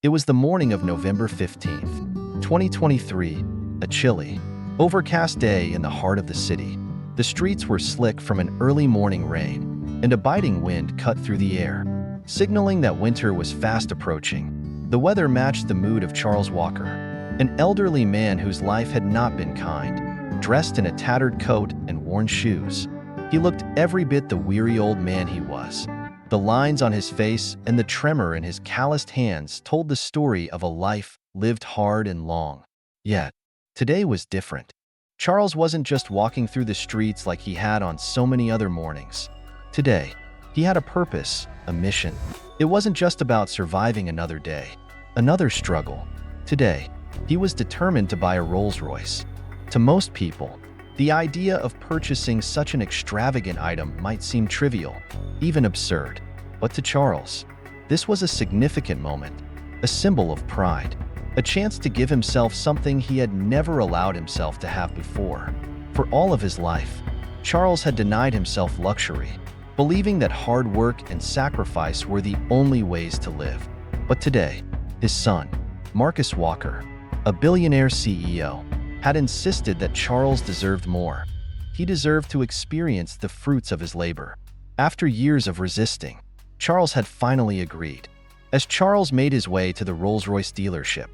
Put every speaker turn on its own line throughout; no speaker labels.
It was the morning of November 15th, 2023, a chilly, overcast day in the heart of the city. The streets were slick from an early morning rain, and a biting wind cut through the air, signaling that winter was fast approaching. The weather matched the mood of Charles Walker, an elderly man whose life had not been kind, dressed in a tattered coat and worn shoes. He looked every bit the weary old man he was. The lines on his face and the tremor in his calloused hands told the story of a life lived hard and long. Yet, today was different. Charles wasn't just walking through the streets like he had on so many other mornings. Today, he had a purpose, a mission. It wasn't just about surviving another day, another struggle. Today, he was determined to buy a Rolls-Royce. To most people, the idea of purchasing such an extravagant item might seem trivial, even absurd. But to Charles, this was a significant moment, a symbol of pride, a chance to give himself something he had never allowed himself to have before. For all of his life, Charles had denied himself luxury, believing that hard work and sacrifice were the only ways to live. But today, his son, Marcus Walker, a billionaire CEO, had insisted that Charles deserved more. He deserved to experience the fruits of his labor. After years of resisting, Charles had finally agreed. As Charles made his way to the Rolls-Royce dealership,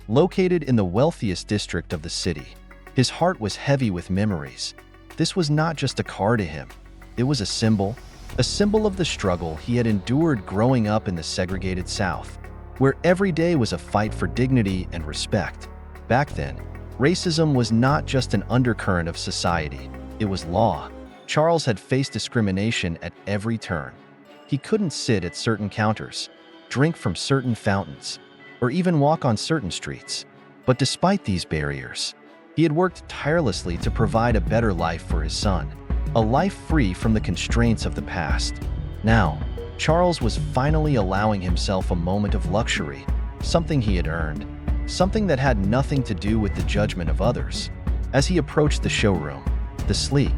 located in the wealthiest district of the city, his heart was heavy with memories. This was not just a car to him. It was a symbol of the struggle he had endured growing up in the segregated South, where every day was a fight for dignity and respect. Back then, racism was not just an undercurrent of society, it was law. Charles had faced discrimination at every turn. He couldn't sit at certain counters, drink from certain fountains, or even walk on certain streets. But despite these barriers, he had worked tirelessly to provide a better life for his son, a life free from the constraints of the past. Now, Charles was finally allowing himself a moment of luxury, something he had earned, something that had nothing to do with the judgment of others. As he approached the showroom, the sleek,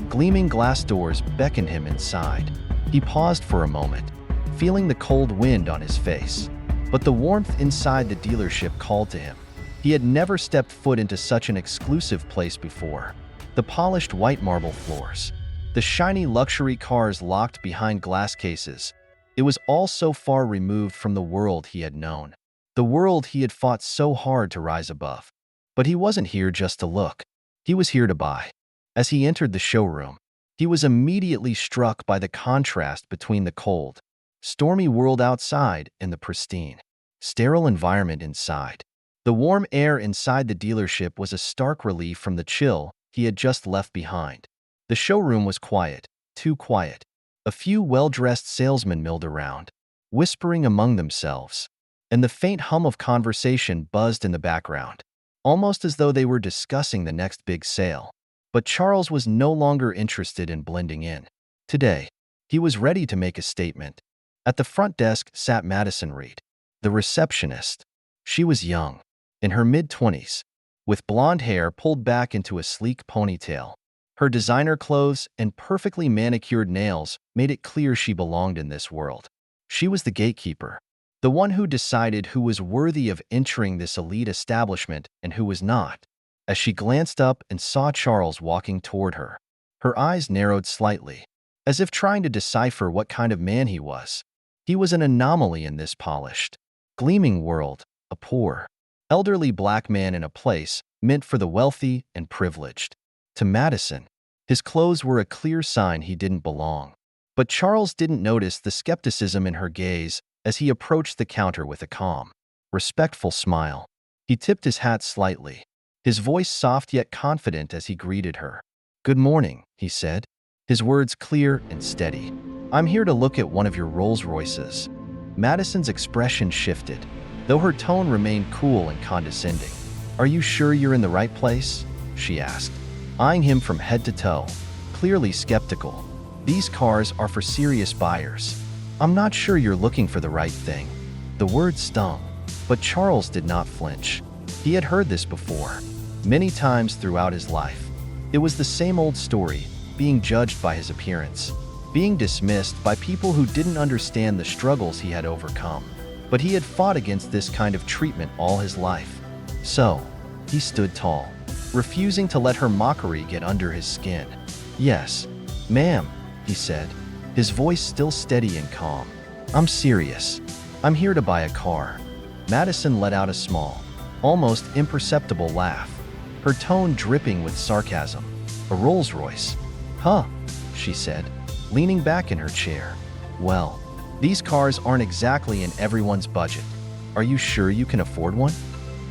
gleaming glass doors beckoned him inside. He paused for a moment, feeling the cold wind on his face. But the warmth inside the dealership called to him. He had never stepped foot into such an exclusive place before. The polished white marble floors, the shiny luxury cars locked behind glass cases. It was all so far removed from the world he had known, the world he had fought so hard to rise above. But he wasn't here just to look. He was here to buy. As he entered the showroom, he was immediately struck by the contrast between the cold, stormy world outside and the pristine, sterile environment inside. The warm air inside the dealership was a stark relief from the chill he had just left behind. The showroom was quiet, too quiet. A few well-dressed salesmen milled around, whispering among themselves, and the faint hum of conversation buzzed in the background, almost as though they were discussing the next big sale. But Charles was no longer interested in blending in. Today, he was ready to make a statement. At the front desk sat Madison Reed, the receptionist. She was young, in her mid-20s, with blonde hair pulled back into a sleek ponytail. Her designer clothes and perfectly manicured nails made it clear she belonged in this world. She was the gatekeeper, the one who decided who was worthy of entering this elite establishment and who was not. As she glanced up and saw Charles walking toward her, her eyes narrowed slightly, as if trying to decipher what kind of man he was. He was an anomaly in this polished, gleaming world, a poor, elderly black man in a place meant for the wealthy and privileged. To Madison, his clothes were a clear sign he didn't belong. But Charles didn't notice the skepticism in her gaze as he approached the counter with a calm, respectful smile. He tipped his hat slightly, his voice soft yet confident as he greeted her. "Good morning," he said, his words clear and steady. "I'm here to look at one of your Rolls-Royces." Madison's expression shifted, though her tone remained cool and condescending. "Are you sure you're in the right place?" she asked, eyeing him from head to toe, clearly skeptical. "These cars are for serious buyers. I'm not sure you're looking for the right thing." The word stung, but Charles did not flinch. He had heard this before, many times throughout his life. It was the same old story, being judged by his appearance, being dismissed by people who didn't understand the struggles he had overcome. but he had fought against this kind of treatment all his life. So, he stood tall, refusing to let her mockery get under his skin. "Yes, ma'am," he said, his voice still steady and calm. "I'm serious. I'm here to buy a car." Madison let out a small, almost imperceptible laugh, her tone dripping with sarcasm. "A Rolls-Royce? Huh," she said, leaning back in her chair. "Well, these cars aren't exactly in everyone's budget. Are you sure you can afford one?"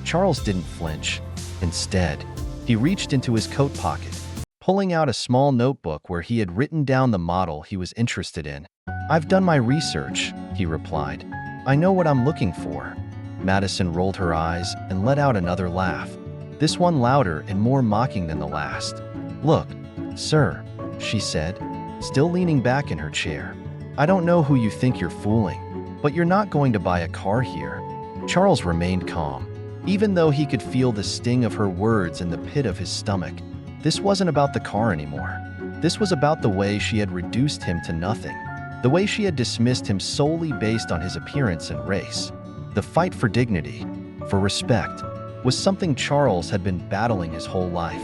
Charles didn't flinch. Instead, he reached into his coat pocket, pulling out a small notebook where he had written down the model he was interested in. "I've done my research," he replied. "I know what I'm looking for." Madison rolled her eyes and let out another laugh, this one louder and more mocking than the last. "Look, sir," she said, still leaning back in her chair. "I don't know who you think you're fooling, but you're not going to buy a car here." Charles remained calm, even though he could feel the sting of her words in the pit of his stomach. This wasn't about the car anymore. This was about the way she had reduced him to nothing, the way she had dismissed him solely based on his appearance and race. The fight for dignity, for respect, was something Charles had been battling his whole life.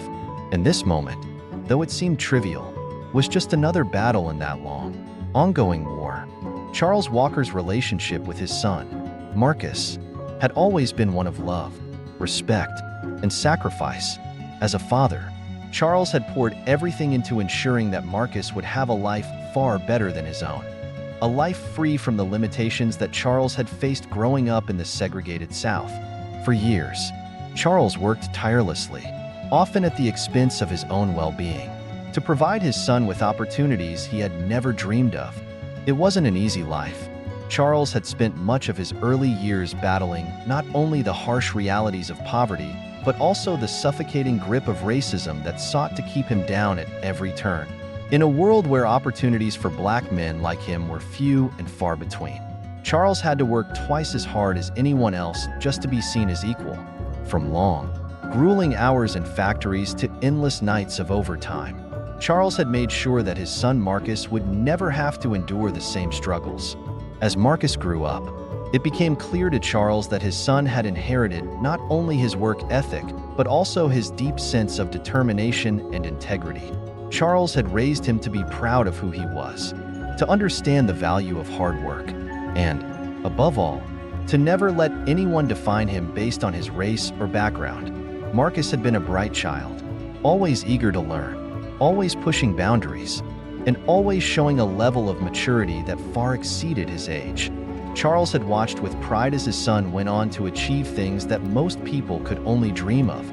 And this moment, though it seemed trivial, was just another battle in that long, ongoing war. Charles Walker's relationship with his son, Marcus, had always been one of love, respect, and sacrifice. As a father, Charles had poured everything into ensuring that Marcus would have a life far better than his own. A life free from the limitations that Charles had faced growing up in the segregated South. For years, Charles worked tirelessly, often at the expense of his own well-being, to provide his son with opportunities he had never dreamed of. It wasn't an easy life. Charles had spent much of his early years battling not only the harsh realities of poverty, but also the suffocating grip of racism that sought to keep him down at every turn. In a world where opportunities for black men like him were few and far between, Charles had to work twice as hard as anyone else just to be seen as equal. From long, grueling hours in factories to endless nights of overtime, Charles had made sure that his son Marcus would never have to endure the same struggles. As Marcus grew up, it became clear to Charles that his son had inherited not only his work ethic, but also his deep sense of determination and integrity. Charles had raised him to be proud of who he was, to understand the value of hard work, and, above all, to never let anyone define him based on his race or background. Marcus had been a bright child, always eager to learn, always pushing boundaries, and always showing a level of maturity that far exceeded his age. Charles had watched with pride as his son went on to achieve things that most people could only dream of.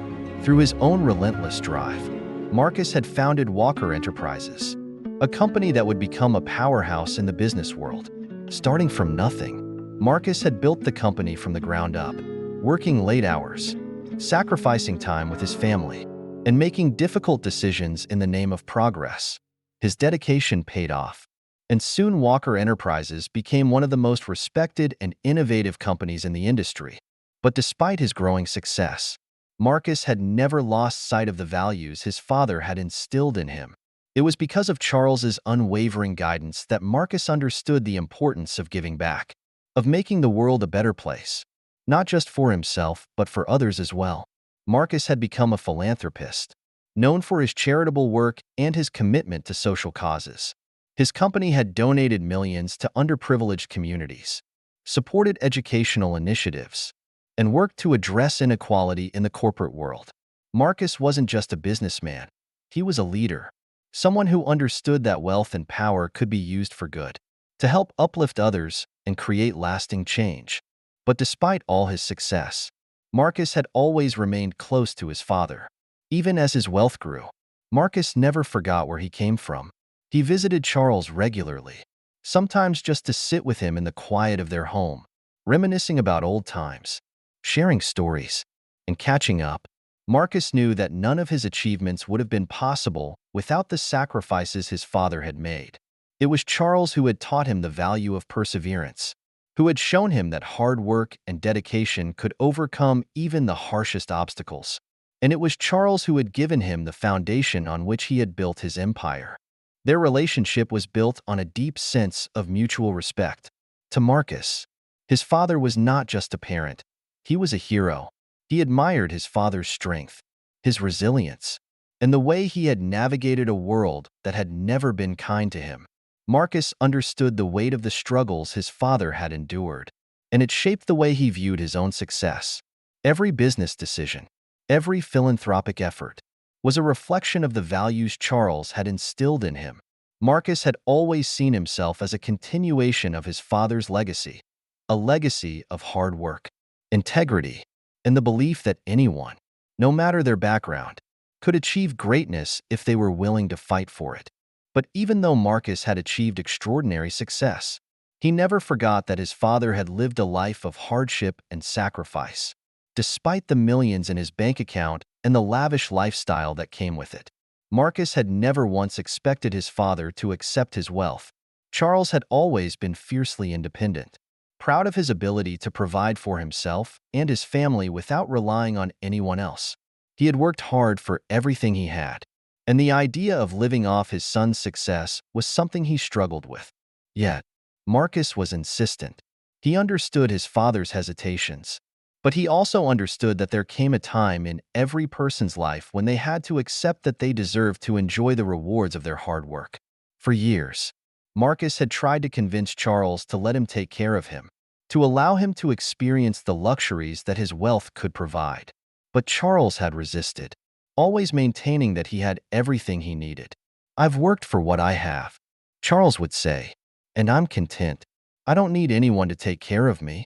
Through his own relentless drive, Marcus had founded Walker Enterprises, a company that would become a powerhouse in the business world. Starting from nothing, Marcus had built the company from the ground up, working late hours, sacrificing time with his family, and making difficult decisions in the name of progress. His dedication paid off, and soon Walker Enterprises became one of the most respected and innovative companies in the industry. But despite his growing success, Marcus had never lost sight of the values his father had instilled in him. It was because of Charles's unwavering guidance that Marcus understood the importance of giving back, of making the world a better place, not just for himself, but for others as well. Marcus had become a philanthropist, known for his charitable work and his commitment to social causes. His company had donated millions to underprivileged communities, supported educational initiatives, and worked to address inequality in the corporate world. Marcus wasn't just a businessman. He was a leader, someone who understood that wealth and power could be used for good, to help uplift others and create lasting change. But despite all his success, Marcus had always remained close to his father. Even as his wealth grew, Marcus never forgot where he came from. He visited Charles regularly, sometimes just to sit with him in the quiet of their home, reminiscing about old times, sharing stories, and catching up. Marcus knew that none of his achievements would have been possible without the sacrifices his father had made. It was Charles who had taught him the value of perseverance, who had shown him that hard work and dedication could overcome even the harshest obstacles. And it was Charles who had given him the foundation on which he had built his empire. Their relationship was built on a deep sense of mutual respect. To Marcus, His father was not just a parent. He was a hero. He admired his father's strength, his resilience, and the way he had navigated a world that had never been kind to him. Marcus understood the weight of the struggles his father had endured, and it shaped the way he viewed his own success. Every business decision, every philanthropic effort, was a reflection of the values Charles had instilled in him. Marcus had always seen himself as a continuation of his father's legacy, a legacy of hard work, integrity, and the belief that anyone, no matter their background, could achieve greatness if they were willing to fight for it. But even though Marcus had achieved extraordinary success, he never forgot that his father had lived a life of hardship and sacrifice. Despite the millions in his bank account and the lavish lifestyle that came with it, Marcus had never once expected his father to accept his wealth. Charles had always been fiercely independent, proud of his ability to provide for himself and his family without relying on anyone else. He had worked hard for everything he had, and the idea of living off his son's success was something he struggled with. Yet, Marcus was insistent. He understood his father's hesitations, but he also understood that there came a time in every person's life when they had to accept that they deserved to enjoy the rewards of their hard work. For years, Marcus had tried to convince Charles to let him take care of him, to allow him to experience the luxuries that his wealth could provide. But Charles had resisted, always maintaining that he had everything he needed. "I've worked for what I have," Charles would say, "and I'm content. I don't need anyone to take care of me."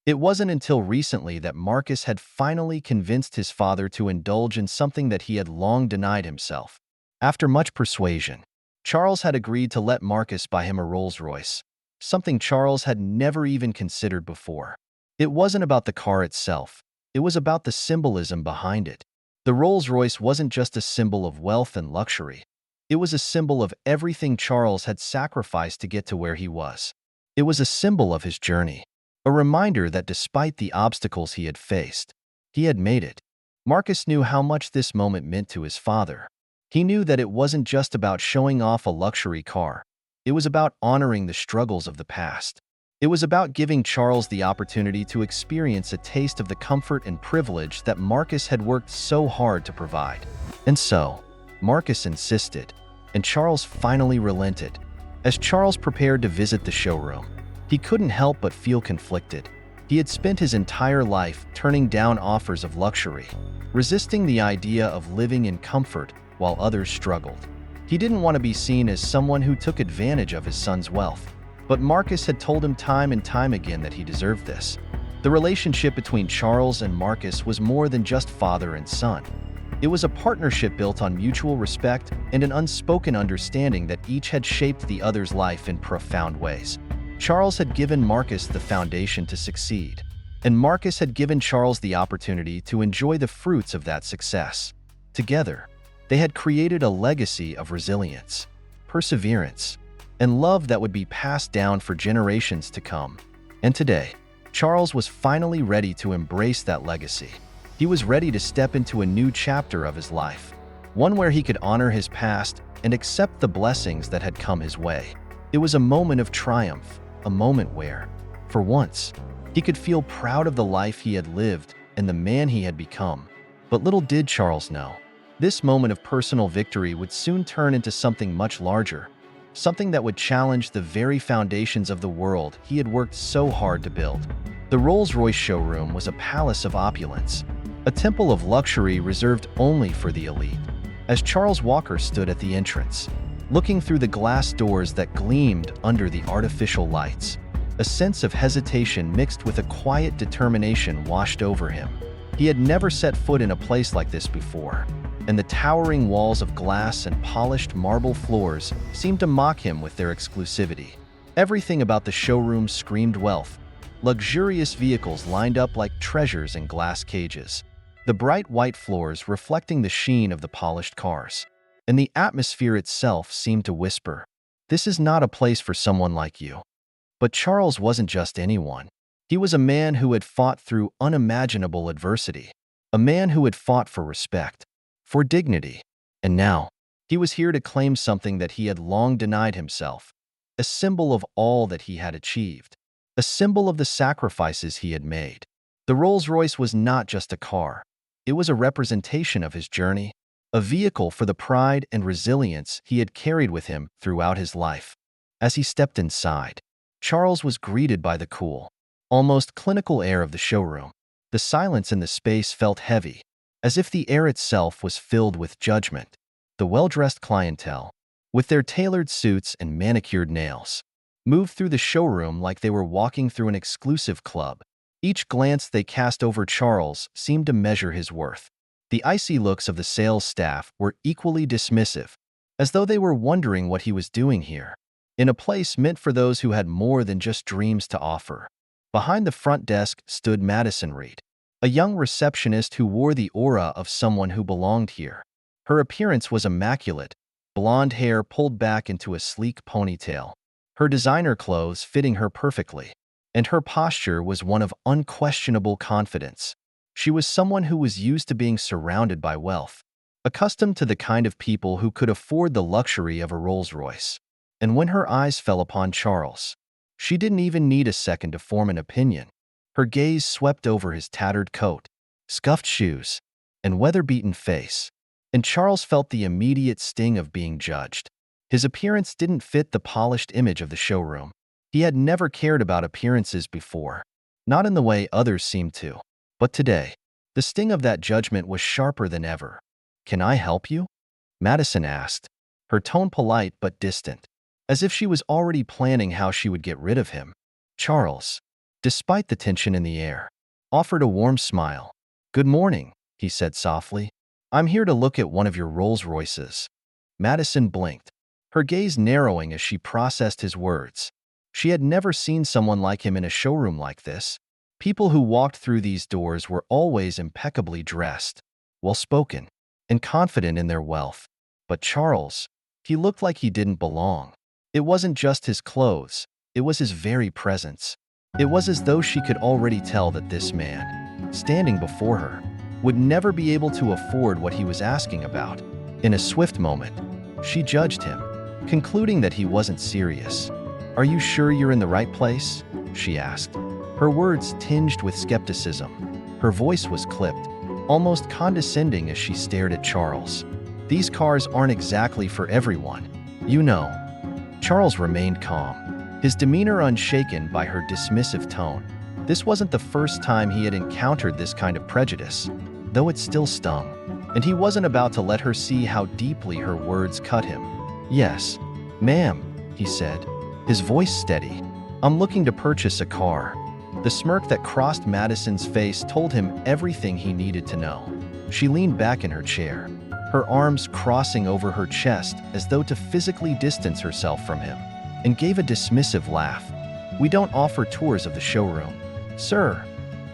It wasn't until recently that Marcus had finally convinced his father to indulge in something that he had long denied himself. After much persuasion, Charles had agreed to let Marcus buy him a Rolls-Royce, something Charles had never even considered before. It wasn't about the car itself. It was about the symbolism behind it. The Rolls-Royce wasn't just a symbol of wealth and luxury. It was a symbol of everything Charles had sacrificed to get to where he was. It was a symbol of his journey, a reminder that despite the obstacles he had faced, he had made it. Marcus knew how much this moment meant to his father. He knew that it wasn't just about showing off a luxury car. It was about honoring the struggles of the past. It was about giving Charles the opportunity to experience a taste of the comfort and privilege that Marcus had worked so hard to provide. And so, Marcus insisted, and Charles finally relented. As Charles prepared to visit the showroom, he couldn't help but feel conflicted. He had spent his entire life turning down offers of luxury, resisting the idea of living in comfort while others struggled. He didn't want to be seen as someone who took advantage of his son's wealth. But Marcus had told him time and time again that he deserved this. The relationship between Charles and Marcus was more than just father and son. It was a partnership built on mutual respect and an unspoken understanding that each had shaped the other's life in profound ways. Charles had given Marcus the foundation to succeed, and Marcus had given Charles the opportunity to enjoy the fruits of that success. Together, they had created a legacy of resilience, perseverance, and love that would be passed down for generations to come. And today, Charles was finally ready to embrace that legacy. He was ready to step into a new chapter of his life, one where he could honor his past and accept the blessings that had come his way. It was a moment of triumph, a moment where, for once, he could feel proud of the life he had lived and the man he had become. But little did Charles know, this moment of personal victory would soon turn into something much larger, something that would challenge the very foundations of the world he had worked so hard to build. The Rolls-Royce showroom was a palace of opulence, a temple of luxury reserved only for the elite. As Charles Walker stood at the entrance, looking through the glass doors that gleamed under the artificial lights, a sense of hesitation mixed with a quiet determination washed over him. He had never set foot in a place like this before, and the towering walls of glass and polished marble floors seemed to mock him with their exclusivity. Everything about the showroom screamed wealth. Luxurious vehicles lined up like treasures in glass cages, the bright white floors reflecting the sheen of the polished cars. And the atmosphere itself seemed to whisper, "This is not a place for someone like you." But Charles wasn't just anyone. He was a man who had fought through unimaginable adversity, a man who had fought for respect, for dignity, and now, he was here to claim something that he had long denied himself, a symbol of all that he had achieved. a symbol of the sacrifices he had made. The Rolls-Royce was not just a car. It was a representation of his journey, a vehicle for the pride and resilience he had carried with him throughout his life. As he stepped inside, Charles was greeted by the cool, almost clinical air of the showroom. The silence in the space felt heavy, as if the air itself was filled with judgment. The well-dressed clientele, with their tailored suits and manicured nails, moved through the showroom like they were walking through an exclusive club. Each glance they cast over Charles seemed to measure his worth. The icy looks of the sales staff were equally dismissive, as though they were wondering what he was doing here, in a place meant for those who had more than just dreams to offer. Behind the front desk stood Madison Reed, a young receptionist who wore the aura of someone who belonged here. Her appearance was immaculate, blonde hair pulled back into a sleek ponytail, her designer clothes fitting her perfectly, and her posture was one of unquestionable confidence. She was someone who was used to being surrounded by wealth, accustomed to the kind of people who could afford the luxury of a Rolls-Royce. And when her eyes fell upon Charles, she didn't even need a second to form an opinion. Her gaze swept over his tattered coat, scuffed shoes, and weather-beaten face, and Charles felt the immediate sting of being judged. His appearance didn't fit the polished image of the showroom. He had never cared about appearances before, not in the way others seemed to. But today, the sting of that judgment was sharper than ever. "Can I help you?" Madison asked, her tone polite but distant, as if she was already planning how she would get rid of him. Charles, despite the tension in the air, offered a warm smile. "Good morning," he said softly. "I'm here to look at one of your Rolls-Royces." Madison blinked, her gaze narrowing as she processed his words. She had never seen someone like him in a showroom like this. People who walked through these doors were always impeccably dressed, well-spoken, and confident in their wealth. But Charles, he looked like he didn't belong. It wasn't just his clothes, it was his very presence. It was as though she could already tell that this man, standing before her, would never be able to afford what he was asking about. In a swift moment, she judged him, concluding that he wasn't serious. "Are you sure you're in the right place?" she asked. Her words tinged with skepticism. Her voice was clipped, almost condescending as she stared at Charles. "These cars aren't exactly for everyone, you know." Charles remained calm, his demeanor unshaken by her dismissive tone. This wasn't the first time he had encountered this kind of prejudice, though it still stung, and he wasn't about to let her see how deeply her words cut him. "Yes, ma'am," he said, his voice steady. "I'm looking to purchase a car." The smirk that crossed Madison's face told him everything he needed to know. She leaned back in her chair, her arms crossing over her chest as though to physically distance herself from him, and gave a dismissive laugh. "We don't offer tours of the showroom, sir,"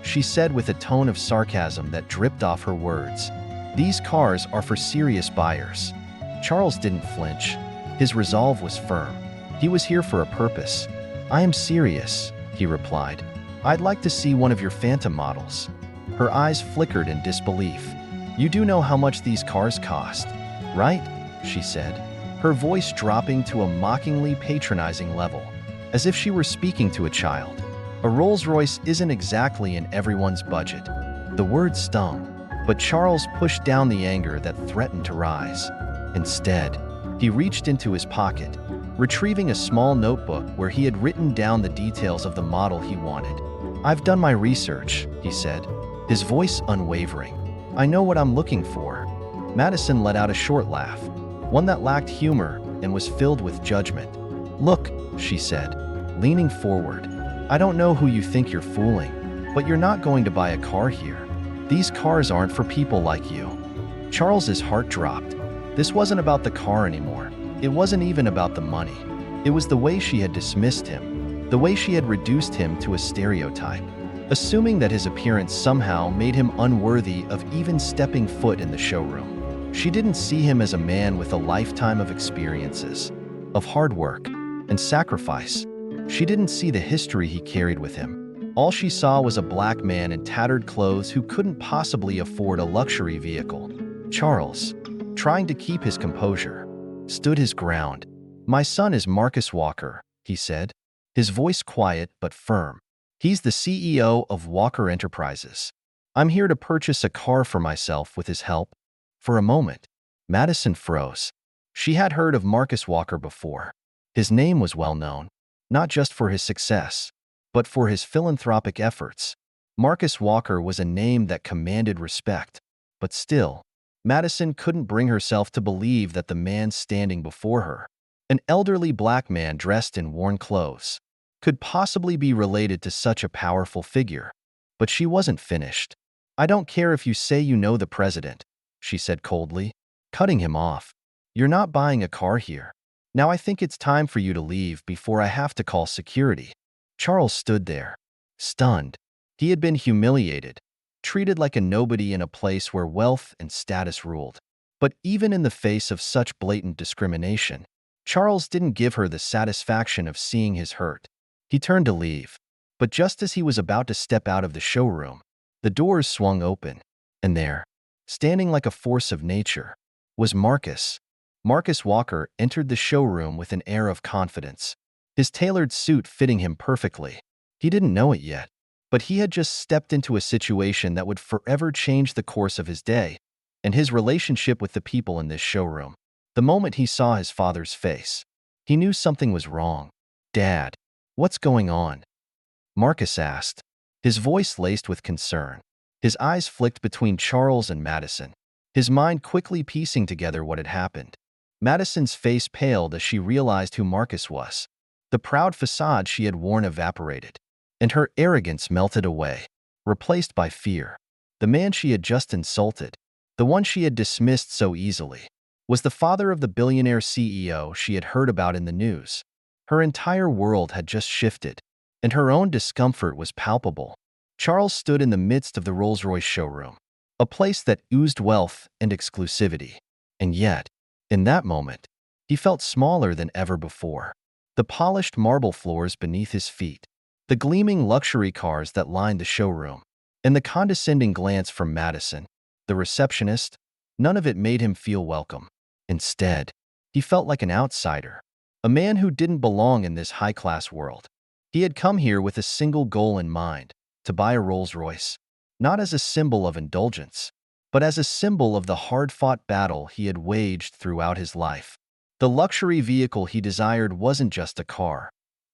she said with a tone of sarcasm that dripped off her words. "These cars are for serious buyers." Charles didn't flinch. His resolve was firm. He was here for a purpose. "I am serious," he replied. "I'd like to see one of your Phantom models." Her eyes flickered in disbelief. "You do know how much these cars cost, right?" she said, her voice dropping to a mockingly patronizing level, as if she were speaking to a child. A Rolls-Royce isn't exactly in everyone's budget. The words stung, but Charles pushed down the anger that threatened to rise. Instead, he reached into his pocket, retrieving a small notebook where he had written down the details of the model he wanted. "I've done my research," he said, his voice unwavering. "I know what I'm looking for." Madison let out a short laugh, one that lacked humor and was filled with judgment. "Look," she said, leaning forward, "I don't know who you think you're fooling, but you're not going to buy a car here. These cars aren't for people like you." Charles's heart dropped. This wasn't about the car anymore. It wasn't even about the money. It was the way she had dismissed him, the way she had reduced him to a stereotype, assuming that his appearance somehow made him unworthy of even stepping foot in the showroom. She didn't see him as a man with a lifetime of experiences, of hard work, and sacrifice. She didn't see the history he carried with him. All she saw was a black man in tattered clothes who couldn't possibly afford a luxury vehicle. Charles, trying to keep his composure, stood his ground. "My son is Marcus Walker," he said, his voice quiet but firm. "He's the CEO of Walker Enterprises. I'm here to purchase a car for myself with his help." For a moment, Madison froze. She had heard of Marcus Walker before. His name was well known, not just for his success, but for his philanthropic efforts. Marcus Walker was a name that commanded respect. But still, Madison couldn't bring herself to believe that the man standing before her, an elderly black man dressed in worn clothes, could possibly be related to such a powerful figure. But she wasn't finished. "I don't care if you say you know the president," she said coldly, cutting him off. "You're not buying a car here. Now I think it's time for you to leave before I have to call security." Charles stood there, stunned. He had been humiliated, treated like a nobody in a place where wealth and status ruled. But even in the face of such blatant discrimination, Charles didn't give her the satisfaction of seeing his hurt. He turned to leave, but just as he was about to step out of the showroom, the doors swung open, and there, standing like a force of nature, was Marcus. Marcus Walker entered the showroom with an air of confidence, his tailored suit fitting him perfectly. He didn't know it yet, but he had just stepped into a situation that would forever change the course of his day and his relationship with the people in this showroom. The moment he saw his father's face, he knew something was wrong. "Dad, what's going on?" Marcus asked, his voice laced with concern. His eyes flicked between Charles and Madison, his mind quickly piecing together what had happened. Madison's face paled as she realized who Marcus was. The proud facade she had worn evaporated, and her arrogance melted away, replaced by fear. The man she had just insulted, the one she had dismissed so easily, was the father of the billionaire CEO she had heard about in the news. Her entire world had just shifted, and her own discomfort was palpable. Charles stood in the midst of the Rolls-Royce showroom, a place that oozed wealth and exclusivity. And yet, in that moment, he felt smaller than ever before. The polished marble floors beneath his feet, the gleaming luxury cars that lined the showroom, and the condescending glance from Madison, the receptionist, none of it made him feel welcome. Instead, he felt like an outsider, a man who didn't belong in this high-class world. He had come here with a single goal in mind: to buy a Rolls-Royce, not as a symbol of indulgence, but as a symbol of the hard-fought battle he had waged throughout his life. The luxury vehicle he desired wasn't just a car.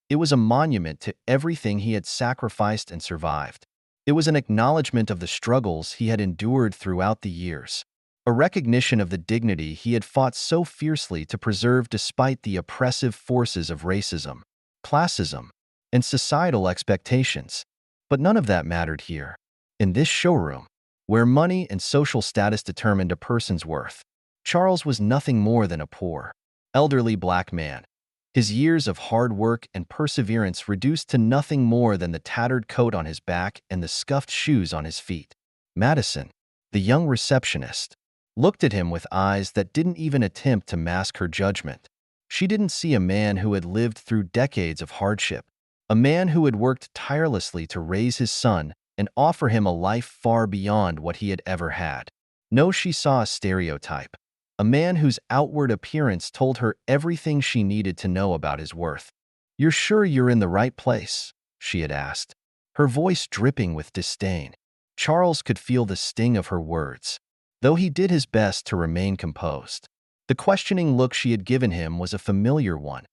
It was a monument to everything he had sacrificed and survived. It was an acknowledgement of the struggles he had endured throughout the years, a recognition of the dignity he had fought so fiercely to preserve despite the oppressive forces of racism, classism, and societal expectations. But none of that mattered here. In this showroom, where money and social status determined a person's worth, Charles was nothing more than a poor, elderly black man, his years of hard work and perseverance reduced to nothing more than the tattered coat on his back and the scuffed shoes on his feet. Madison, the young receptionist, looked at him with eyes that didn't even attempt to mask her judgment. She didn't see a man who had lived through decades of hardship, a man who had worked tirelessly to raise his son and offer him a life far beyond what he had ever had. No, she saw a stereotype, a man whose outward appearance told her everything she needed to know about his worth. "You're sure you're in the right place?" she had asked, her voice dripping with disdain. Charles could feel the sting of her words, though he did his best to remain composed. The questioning look she had given him was a familiar one,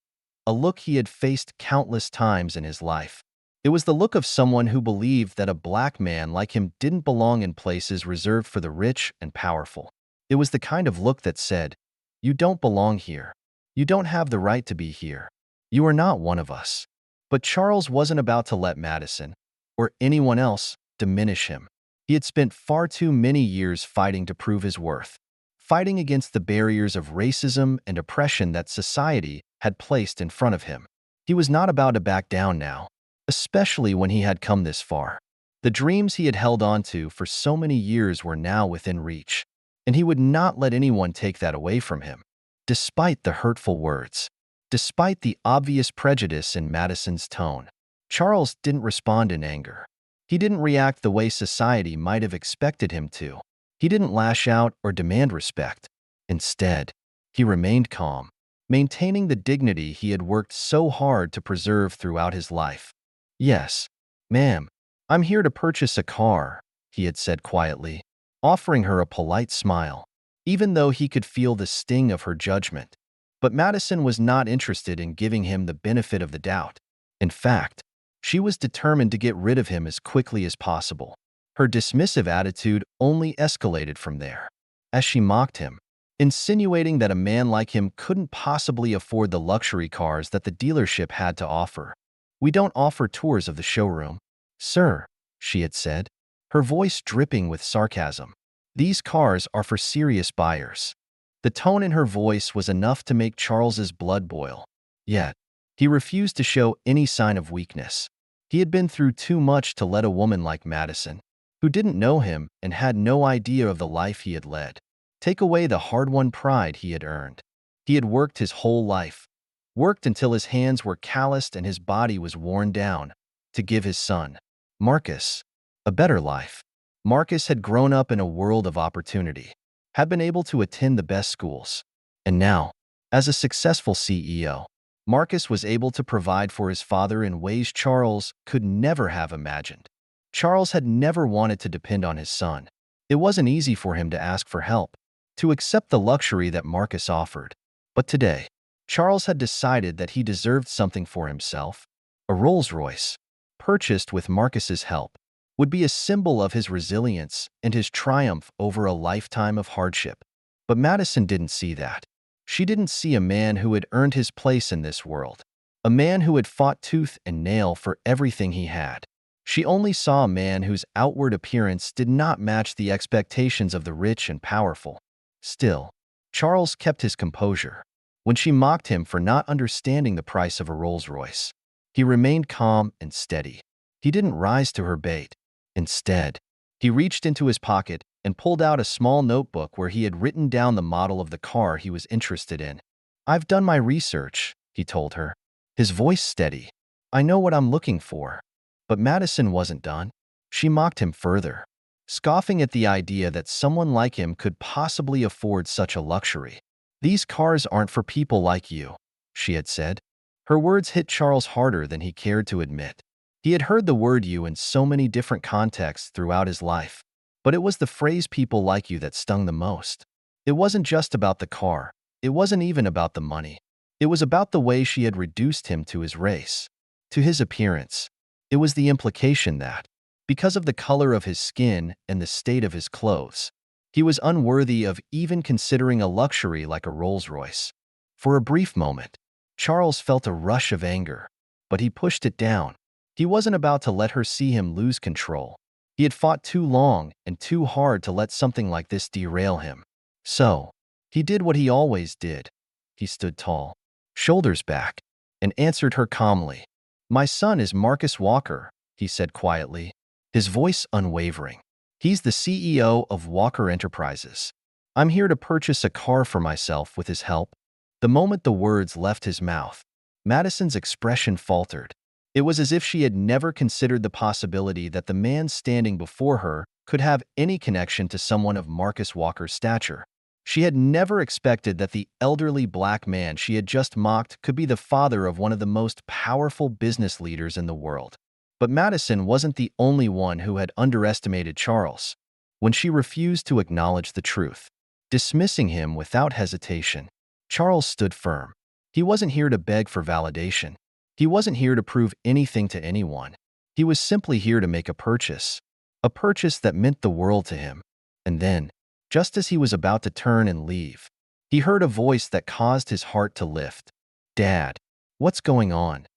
a look he had faced countless times in his life. It was the look of someone who believed that a black man like him didn't belong in places reserved for the rich and powerful. It was the kind of look that said, "You don't belong here. You don't have the right to be here. You are not one of us." But Charles wasn't about to let Madison, or anyone else, diminish him. He had spent far too many years fighting to prove his worth, fighting against the barriers of racism and oppression that society had placed in front of him. He was not about to back down now, especially when he had come this far. The dreams he had held on to for so many years were now within reach, and he would not let anyone take that away from him. Despite the hurtful words, despite the obvious prejudice in Madison's tone, Charles didn't respond in anger. He didn't react the way society might have expected him to. He didn't lash out or demand respect. Instead, he remained calm. maintaining the dignity he had worked so hard to preserve throughout his life. "Yes, ma'am, I'm here to purchase a car," he had said quietly, offering her a polite smile, even though he could feel the sting of her judgment. But Madison was not interested in giving him the benefit of the doubt. In fact, she was determined to get rid of him as quickly as possible. Her dismissive attitude only escalated from there, as she mocked him, insinuating that a man like him couldn't possibly afford the luxury cars that the dealership had to offer. "We don't offer tours of the showroom, sir," she had said, her voice dripping with sarcasm. "These cars are for serious buyers." The tone in her voice was enough to make Charles's blood boil. Yet, he refused to show any sign of weakness. He had been through too much to let a woman like Madison, who didn't know him and had no idea of the life he had led, take away the hard-won pride he had earned. He had worked his whole life, worked until his hands were calloused and his body was worn down, to give his son, Marcus, a better life. Marcus had grown up in a world of opportunity, had been able to attend the best schools. And now, as a successful CEO, Marcus was able to provide for his father in ways Charles could never have imagined. Charles had never wanted to depend on his son. It wasn't easy for him to ask for help, to accept the luxury that Marcus offered. But today, Charles had decided that he deserved something for himself. A Rolls-Royce, purchased with Marcus's help, would be a symbol of his resilience and his triumph over a lifetime of hardship. But Madison didn't see that. She didn't see a man who had earned his place in this world, a man who had fought tooth and nail for everything he had. She only saw a man whose outward appearance did not match the expectations of the rich and powerful. Still, Charles kept his composure. When she mocked him for not understanding the price of a Rolls-Royce, he remained calm and steady. He didn't rise to her bait. Instead, he reached into his pocket and pulled out a small notebook where he had written down the model of the car he was interested in. "I've done my research," he told her, his voice steady. "I know what I'm looking for." But Madison wasn't done. She mocked him further, scoffing at the idea that someone like him could possibly afford such a luxury. "These cars aren't for people like you," she had said. Her words hit Charles harder than he cared to admit. He had heard the word "you" in so many different contexts throughout his life, but it was the phrase "people like you" that stung the most. It wasn't just about the car. It wasn't even about the money. It was about the way she had reduced him to his race, to his appearance. It was the implication that, because of the color of his skin and the state of his clothes, he was unworthy of even considering a luxury like a Rolls-Royce. For a brief moment, Charles felt a rush of anger, but he pushed it down. He wasn't about to let her see him lose control. He had fought too long and too hard to let something like this derail him. So, he did what he always did. He stood tall, shoulders back, and answered her calmly. "My son is Marcus Walker," he said quietly, his voice unwavering. "He's the CEO of Walker Enterprises. I'm here to purchase a car for myself with his help." The moment the words left his mouth, Madison's expression faltered. It was as if she had never considered the possibility that the man standing before her could have any connection to someone of Marcus Walker's stature. She had never expected that the elderly black man she had just mocked could be the father of one of the most powerful business leaders in the world. But Madison wasn't the only one who had underestimated Charles. When she refused to acknowledge the truth, dismissing him without hesitation, Charles stood firm. He wasn't here to beg for validation. He wasn't here to prove anything to anyone. He was simply here to make a purchase that meant the world to him. And then, just as he was about to turn and leave, he heard a voice that caused his heart to lift. "Dad, what's going on?"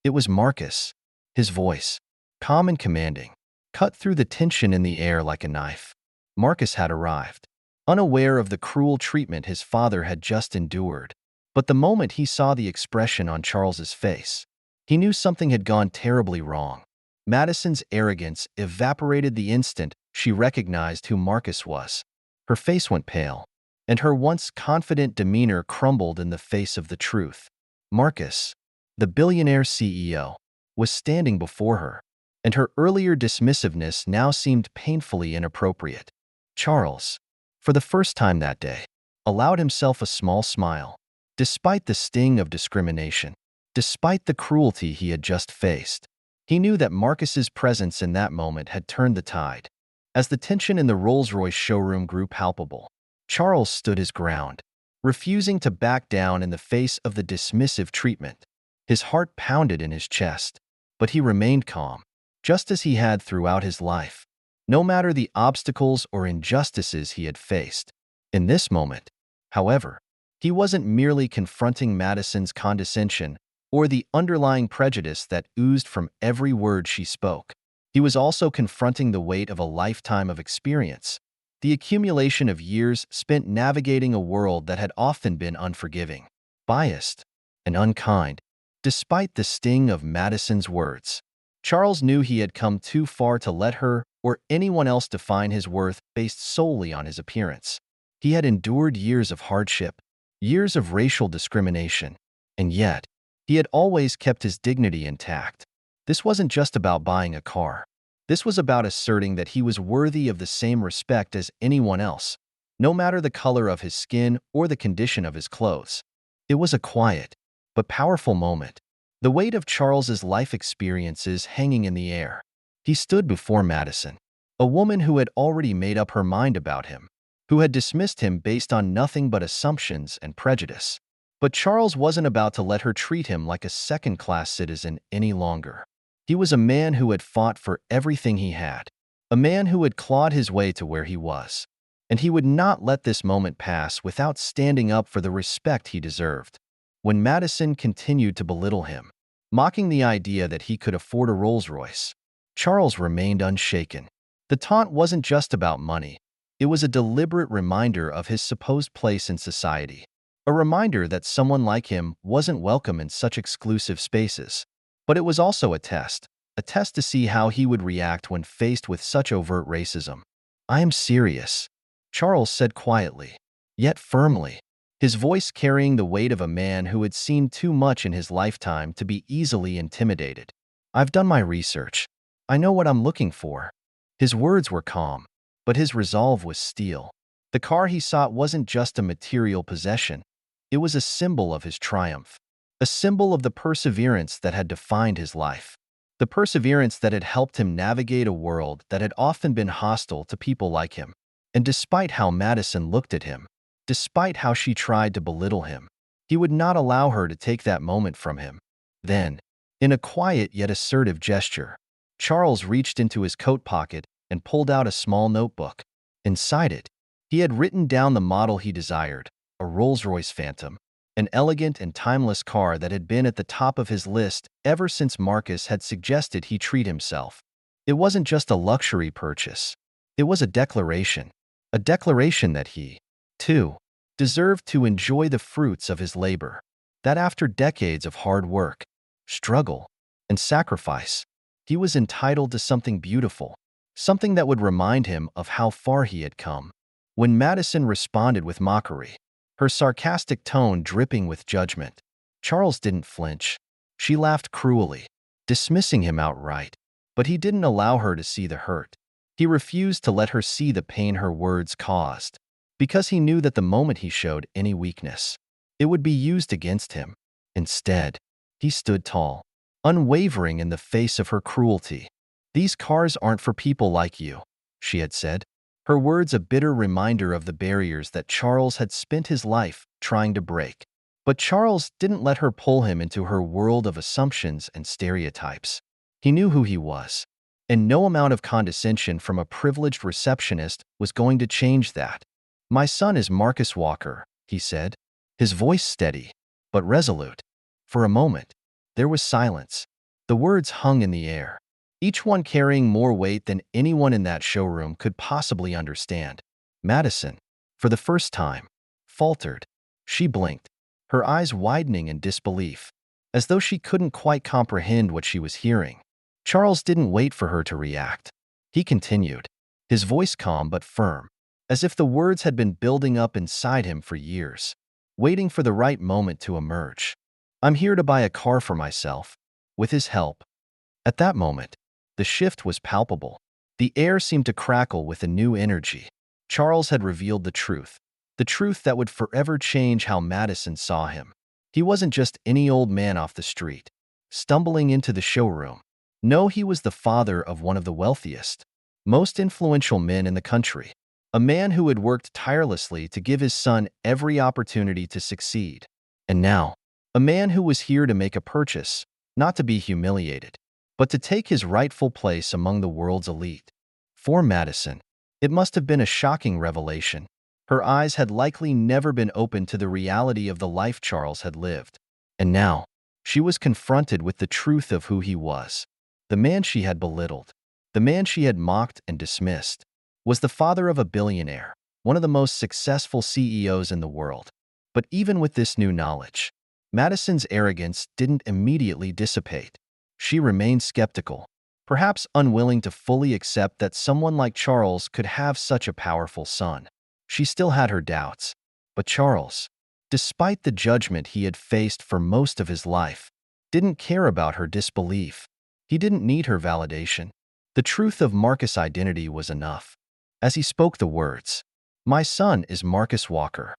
It was Marcus. His voice, calm and commanding, cut through the tension in the air like a knife. Marcus had arrived, unaware of the cruel treatment his father had just endured. But the moment he saw the expression on Charles's face, he knew something had gone terribly wrong. Madison's arrogance evaporated the instant she recognized who Marcus was. Her face went pale, and her once confident demeanor crumbled in the face of the truth. Marcus, the billionaire CEO, was standing before her, and her earlier dismissiveness now seemed painfully inappropriate. Charles, for the first time that day, allowed himself a small smile. Despite the sting of discrimination, despite the cruelty he had just faced, he knew that Marcus's presence in that moment had turned the tide. As the tension in the Rolls-Royce showroom grew palpable, Charles stood his ground, refusing to back down in the face of the dismissive treatment. His heart pounded in his chest, but he remained calm, just as he had throughout his life, no matter the obstacles or injustices he had faced. In this moment, however, he wasn't merely confronting Madison's condescension or the underlying prejudice that oozed from every word she spoke. He was also confronting the weight of a lifetime of experience, the accumulation of years spent navigating a world that had often been unforgiving, biased, and unkind. Despite the sting of Madison's words, Charles knew he had come too far to let her or anyone else define his worth based solely on his appearance. He had endured years of hardship, years of racial discrimination, and yet, he had always kept his dignity intact. This wasn't just about buying a car. This was about asserting that he was worthy of the same respect as anyone else, no matter the color of his skin or the condition of his clothes. It was a quiet, but powerful moment, the weight of Charles's life experiences hanging in the air. He stood before Madison, a woman who had already made up her mind about him, who had dismissed him based on nothing but assumptions and prejudice. But Charles wasn't about to let her treat him like a second-class citizen any longer. He was a man who had fought for everything he had, a man who had clawed his way to where he was, and he would not let this moment pass without standing up for the respect he deserved. When Madison continued to belittle him, mocking the idea that he could afford a Rolls-Royce, Charles remained unshaken. The taunt wasn't just about money. It was a deliberate reminder of his supposed place in society, a reminder that someone like him wasn't welcome in such exclusive spaces. But it was also a test to see how he would react when faced with such overt racism. "I am serious," Charles said quietly, yet firmly, his voice carrying the weight of a man who had seen too much in his lifetime to be easily intimidated. "I've done my research. I know what I'm looking for." His words were calm, but his resolve was steel. The car he sought wasn't just a material possession. It was a symbol of his triumph, a symbol of the perseverance that had defined his life, the perseverance that had helped him navigate a world that had often been hostile to people like him. And despite how Madison looked at him, despite how she tried to belittle him, he would not allow her to take that moment from him. Then, in a quiet yet assertive gesture, Charles reached into his coat pocket and pulled out a small notebook. Inside it, he had written down the model he desired, a Rolls-Royce Phantom, an elegant and timeless car that had been at the top of his list ever since Marcus had suggested he treat himself. It wasn't just a luxury purchase. It was a declaration that he, too, deserved to enjoy the fruits of his labor, that after decades of hard work, struggle, and sacrifice, he was entitled to something beautiful, something that would remind him of how far he had come. When Madison responded with mockery, her sarcastic tone dripping with judgment, Charles didn't flinch. She laughed cruelly, dismissing him outright, but he didn't allow her to see the hurt. He refused to let her see the pain her words caused, because he knew that the moment he showed any weakness, it would be used against him. Instead, he stood tall, unwavering in the face of her cruelty. "These cars aren't for people like you," she had said, her words a bitter reminder of the barriers that Charles had spent his life trying to break. But Charles didn't let her pull him into her world of assumptions and stereotypes. He knew who he was, and no amount of condescension from a privileged receptionist was going to change that. "My son is Marcus Walker," he said, his voice steady, but resolute. For a moment, there was silence. The words hung in the air, each one carrying more weight than anyone in that showroom could possibly understand. Madison, for the first time, faltered. She blinked, her eyes widening in disbelief, as though she couldn't quite comprehend what she was hearing. Charles didn't wait for her to react. He continued, his voice calm but firm, as if the words had been building up inside him for years, waiting for the right moment to emerge. "I'm here to buy a car for myself, with his help." At that moment, the shift was palpable. The air seemed to crackle with a new energy. Charles had revealed the truth. the truth that would forever change how Madison saw him. He wasn't just any old man off the street, stumbling into the showroom. No, he was the father of one of the wealthiest, most influential men in the country. A man who had worked tirelessly to give his son every opportunity to succeed. And now, a man who was here to make a purchase, not to be humiliated, but to take his rightful place among the world's elite. For Madison, it must have been a shocking revelation. Her eyes had likely never been opened to the reality of the life Charles had lived. And now, she was confronted with the truth of who he was. The man she had belittled, the man she had mocked and dismissed, was the father of a billionaire, one of the most successful CEOs in the world. But even with this new knowledge, Madison's arrogance didn't immediately dissipate. She remained skeptical, perhaps unwilling to fully accept that someone like Charles could have such a powerful son. She still had her doubts, but Charles, despite the judgment he had faced for most of his life, didn't care about her disbelief. He didn't need her validation. The truth of Marcus' identity was enough. As he spoke the words, "My son is Marcus Walker,"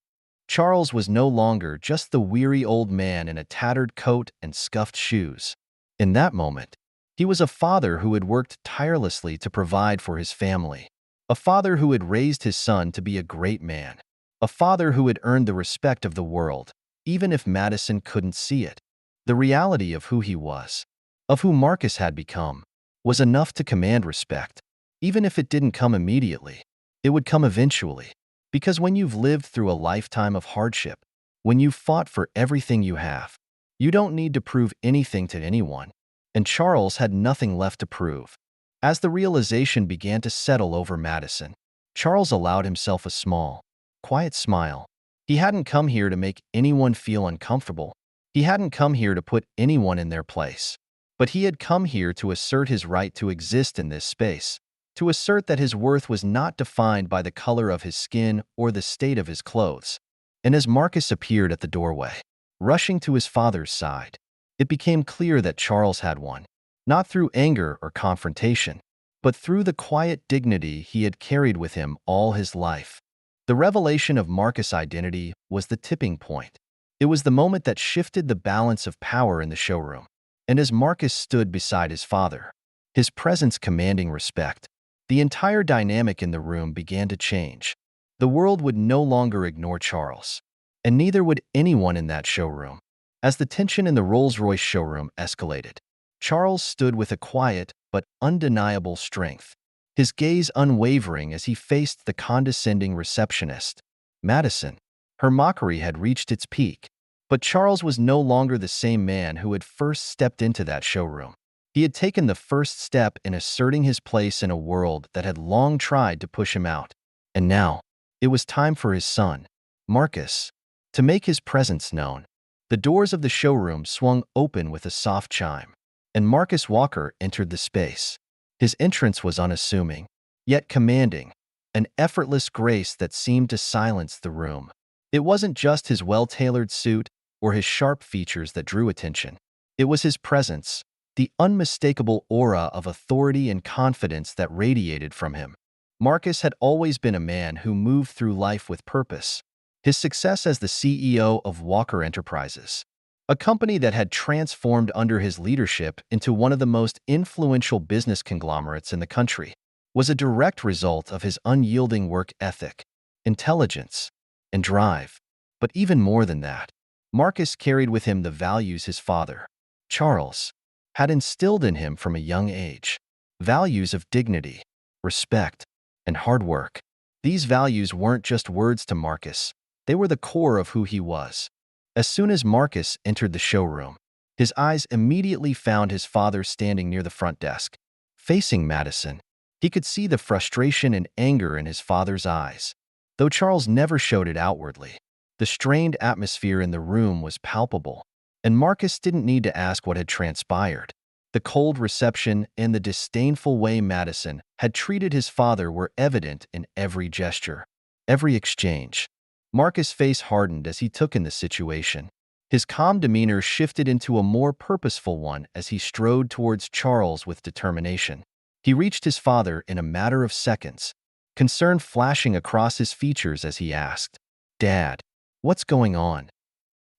Charles was no longer just the weary old man in a tattered coat and scuffed shoes. In that moment, he was a father who had worked tirelessly to provide for his family, a father who had raised his son to be a great man, a father who had earned the respect of the world, even if Madison couldn't see it. The reality of who he was, of who Marcus had become, was enough to command respect. Even if it didn't come immediately, it would come eventually. Because when you've lived through a lifetime of hardship, when you've fought for everything you have, you don't need to prove anything to anyone. And Charles had nothing left to prove. As the realization began to settle over Madison, Charles allowed himself a small, quiet smile. He hadn't come here to make anyone feel uncomfortable. He hadn't come here to put anyone in their place. But he had come here to assert his right to exist in this space, to assert that his worth was not defined by the color of his skin or the state of his clothes. And as Marcus appeared at the doorway, rushing to his father's side, it became clear that Charles had won, not through anger or confrontation, but through the quiet dignity he had carried with him all his life. The revelation of Marcus' identity was the tipping point. It was the moment that shifted the balance of power in the showroom. And as Marcus stood beside his father, his presence commanding respect, the entire dynamic in the room began to change. The world would no longer ignore Charles, and neither would anyone in that showroom. As the tension in the Rolls-Royce showroom escalated, Charles stood with a quiet but undeniable strength, his gaze unwavering as he faced the condescending receptionist. Madison. Her mockery had reached its peak, but Charles was no longer the same man who had first stepped into that showroom. He had taken the first step in asserting his place in a world that had long tried to push him out. And now, it was time for his son, Marcus, to make his presence known. The doors of the showroom swung open with a soft chime, and Marcus Walker entered the space. His entrance was unassuming, yet commanding, an effortless grace that seemed to silence the room. It wasn't just his well-tailored suit or his sharp features that drew attention. It was his presence, the unmistakable aura of authority and confidence that radiated from him. Marcus had always been a man who moved through life with purpose. His success as the CEO of Walker Enterprises, a company that had transformed under his leadership into one of the most influential business conglomerates in the country, was a direct result of his unyielding work ethic, intelligence, and drive. But even more than that, Marcus carried with him the values his father, Charles, had instilled in him from a young age. Values of dignity, respect, and hard work. These values weren't just words to Marcus, they were the core of who he was. As soon as Marcus entered the showroom, his eyes immediately found his father standing near the front desk. Facing Madison, he could see the frustration and anger in his father's eyes. Though Charles never showed it outwardly, the strained atmosphere in the room was palpable, and Marcus didn't need to ask what had transpired. The cold reception and the disdainful way Madison had treated his father were evident in every gesture, every exchange. Marcus' face hardened as he took in the situation. His calm demeanor shifted into a more purposeful one as he strode towards Charles with determination. He reached his father in a matter of seconds, concern flashing across his features as he asked, "Dad, what's going on?"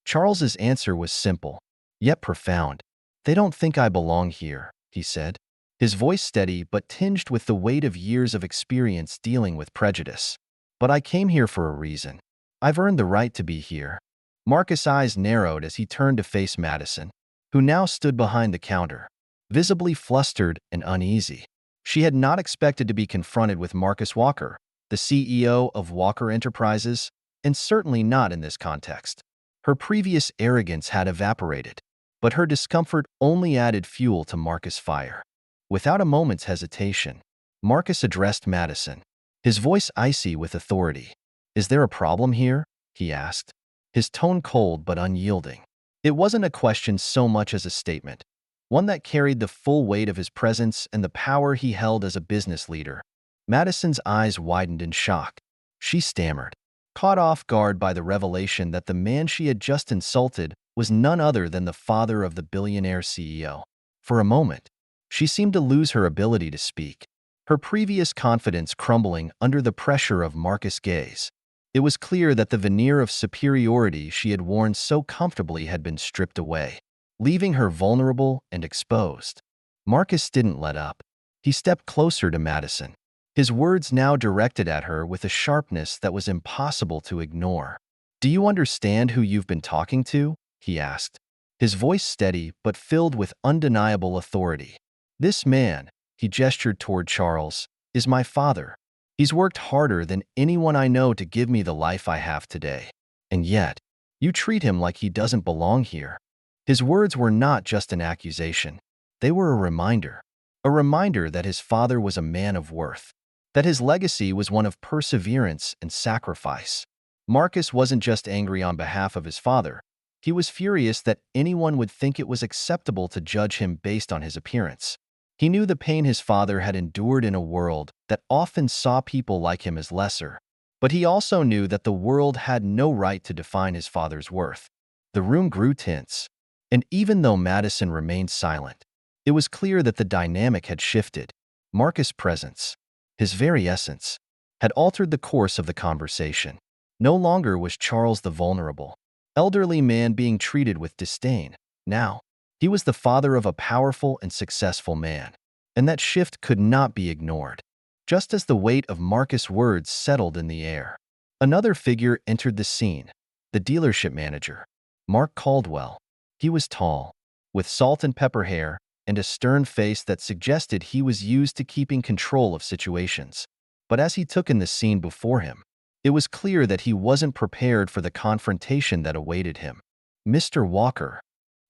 Charles's answer was simple, yet profound. "They don't think I belong here," he said, his voice steady but tinged with the weight of years of experience dealing with prejudice. "But I came here for a reason. I've earned the right to be here." Marcus' eyes narrowed as he turned to face Madison, who now stood behind the counter, visibly flustered and uneasy. She had not expected to be confronted with Marcus Walker, the CEO of Walker Enterprises, and certainly not in this context. Her previous arrogance had evaporated, but her discomfort only added fuel to Marcus' fire. Without a moment's hesitation, Marcus addressed Madison, his voice icy with authority. "Is there a problem here?" he asked, his tone cold but unyielding. It wasn't a question so much as a statement, one that carried the full weight of his presence and the power he held as a business leader. Madison's eyes widened in shock. She stammered, caught off guard by the revelation that the man she had just insulted was none other than the father of the billionaire CEO. For a moment, she seemed to lose her ability to speak, her previous confidence crumbling under the pressure of Marcus' gaze. It was clear that the veneer of superiority she had worn so comfortably had been stripped away, leaving her vulnerable and exposed. Marcus didn't let up. He stepped closer to Madison, his words now directed at her with a sharpness that was impossible to ignore. "Do you understand who you've been talking to?" he asked, his voice steady but filled with undeniable authority. "This man," he gestured toward Charles, "is my father. He's worked harder than anyone I know to give me the life I have today. And yet, you treat him like he doesn't belong here." His words were not just an accusation. They were a reminder that his father was a man of worth, that his legacy was one of perseverance and sacrifice. Marcus wasn't just angry on behalf of his father. He was furious that anyone would think it was acceptable to judge him based on his appearance. He knew the pain his father had endured in a world that often saw people like him as lesser. But he also knew that the world had no right to define his father's worth. The room grew tense, and even though Madison remained silent, it was clear that the dynamic had shifted. Marcus' presence, his very essence, had altered the course of the conversation. No longer was Charles the vulnerable, elderly man being treated with disdain. Now, he was the father of a powerful and successful man, and that shift could not be ignored. Just as the weight of Marcus' words settled in the air, another figure entered the scene, the dealership manager, Mark Caldwell. He was tall, with salt and pepper hair, and a stern face that suggested he was used to keeping control of situations. But as he took in the scene before him, it was clear that he wasn't prepared for the confrontation that awaited him. "Mr. Walker,"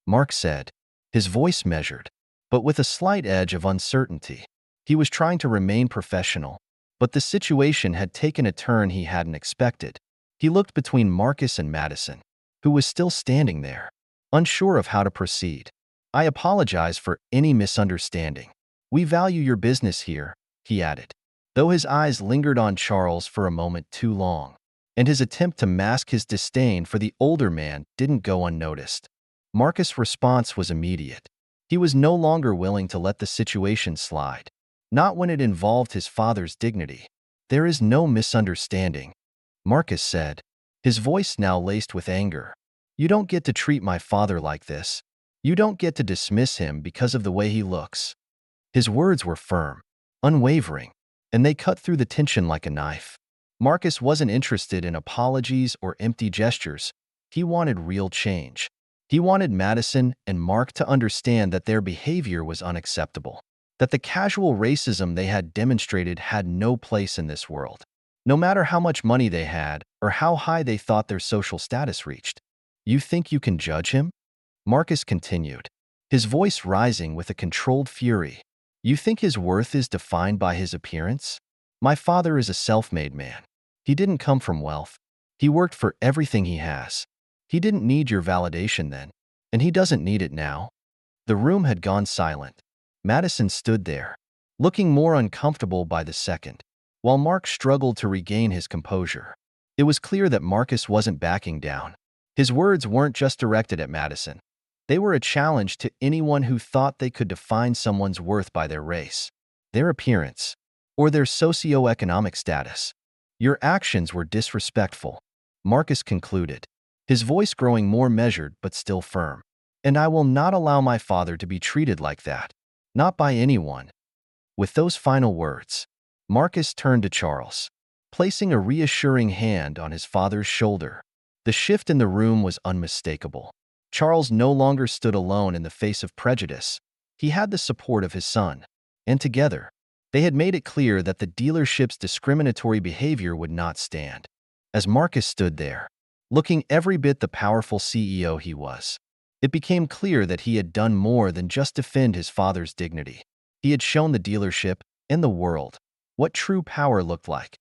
Mark said, his voice measured, but with a slight edge of uncertainty. He was trying to remain professional, but the situation had taken a turn he hadn't expected. He looked between Marcus and Madison, who was still standing there, unsure of how to proceed. "I apologize for any misunderstanding. We value your business here," he added, though his eyes lingered on Charles for a moment too long, and his attempt to mask his disdain for the older man didn't go unnoticed. Marcus' response was immediate. He was no longer willing to let the situation slide, not when it involved his father's dignity. "There is no misunderstanding," Marcus said, his voice now laced with anger. "You don't get to treat my father like this. You don't get to dismiss him because of the way he looks." His words were firm, unwavering, and they cut through the tension like a knife. Marcus wasn't interested in apologies or empty gestures. He wanted real change. He wanted Madison and Mark to understand that their behavior was unacceptable, that the casual racism they had demonstrated had no place in this world, no matter how much money they had or how high they thought their social status reached. "You think you can judge him?" Marcus continued, his voice rising with a controlled fury. "You think his worth is defined by his appearance? My father is a self-made man. He didn't come from wealth. He worked for everything he has. He didn't need your validation then, and he doesn't need it now." The room had gone silent. Madison stood there, looking more uncomfortable by the second, while Mark struggled to regain his composure. It was clear that Marcus wasn't backing down. His words weren't just directed at Madison. They were a challenge to anyone who thought they could define someone's worth by their race, their appearance, or their socioeconomic status. "Your actions were disrespectful," Marcus concluded, his voice growing more measured but still firm. And I will not allow my father to be treated like that. Not by anyone. With those final words, Marcus turned to Charles, placing a reassuring hand on his father's shoulder. The shift in the room was unmistakable. Charles no longer stood alone in the face of prejudice. He had the support of his son, and together, they had made it clear that the dealership's discriminatory behavior would not stand. As Marcus stood there, looking every bit the powerful CEO he was, it became clear that he had done more than just defend his father's dignity. He had shown the dealership and the world what true power looked like,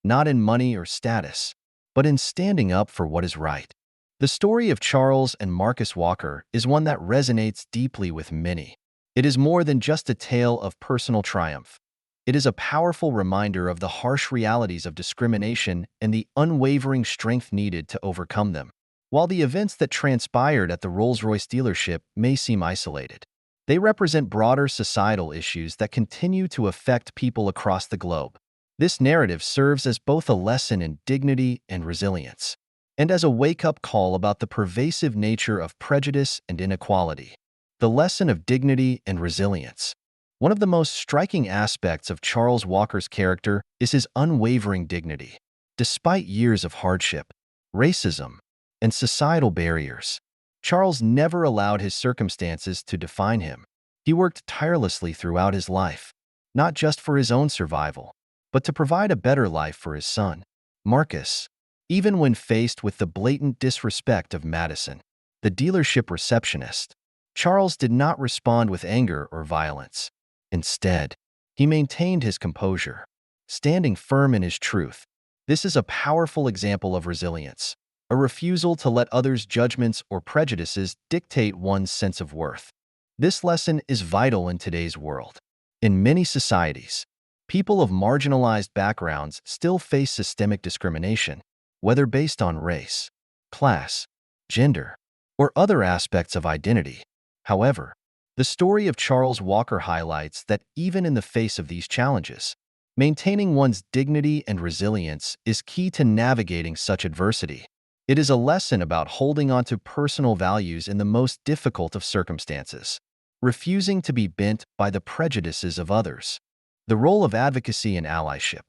not in money or status, but in standing up for what is right. The story of Charles and Marcus Walker is one that resonates deeply with many. It is more than just a tale of personal triumph. It is a powerful reminder of the harsh realities of discrimination and the unwavering strength needed to overcome them. While the events that transpired at the Rolls-Royce dealership may seem isolated, they represent broader societal issues that continue to affect people across the globe. This narrative serves as both a lesson in dignity and resilience, and as a wake-up call about the pervasive nature of prejudice and inequality. The lesson of dignity and resilience. One of the most striking aspects of Charles Walker's character is his unwavering dignity. Despite years of hardship, racism, and societal barriers, Charles never allowed his circumstances to define him. He worked tirelessly throughout his life, not just for his own survival, but to provide a better life for his son, Marcus. Even when faced with the blatant disrespect of Madison, the dealership receptionist, Charles did not respond with anger or violence. Instead, he maintained his composure, standing firm in his truth. This is a powerful example of resilience, a refusal to let others' judgments or prejudices dictate one's sense of worth. This lesson is vital in today's world. In many societies, people of marginalized backgrounds still face systemic discrimination, whether based on race, class, gender, or other aspects of identity. However, the story of Charles Walker highlights that even in the face of these challenges, maintaining one's dignity and resilience is key to navigating such adversity. It is a lesson about holding on to personal values in the most difficult of circumstances, refusing to be bent by the prejudices of others. The role of advocacy and allyship.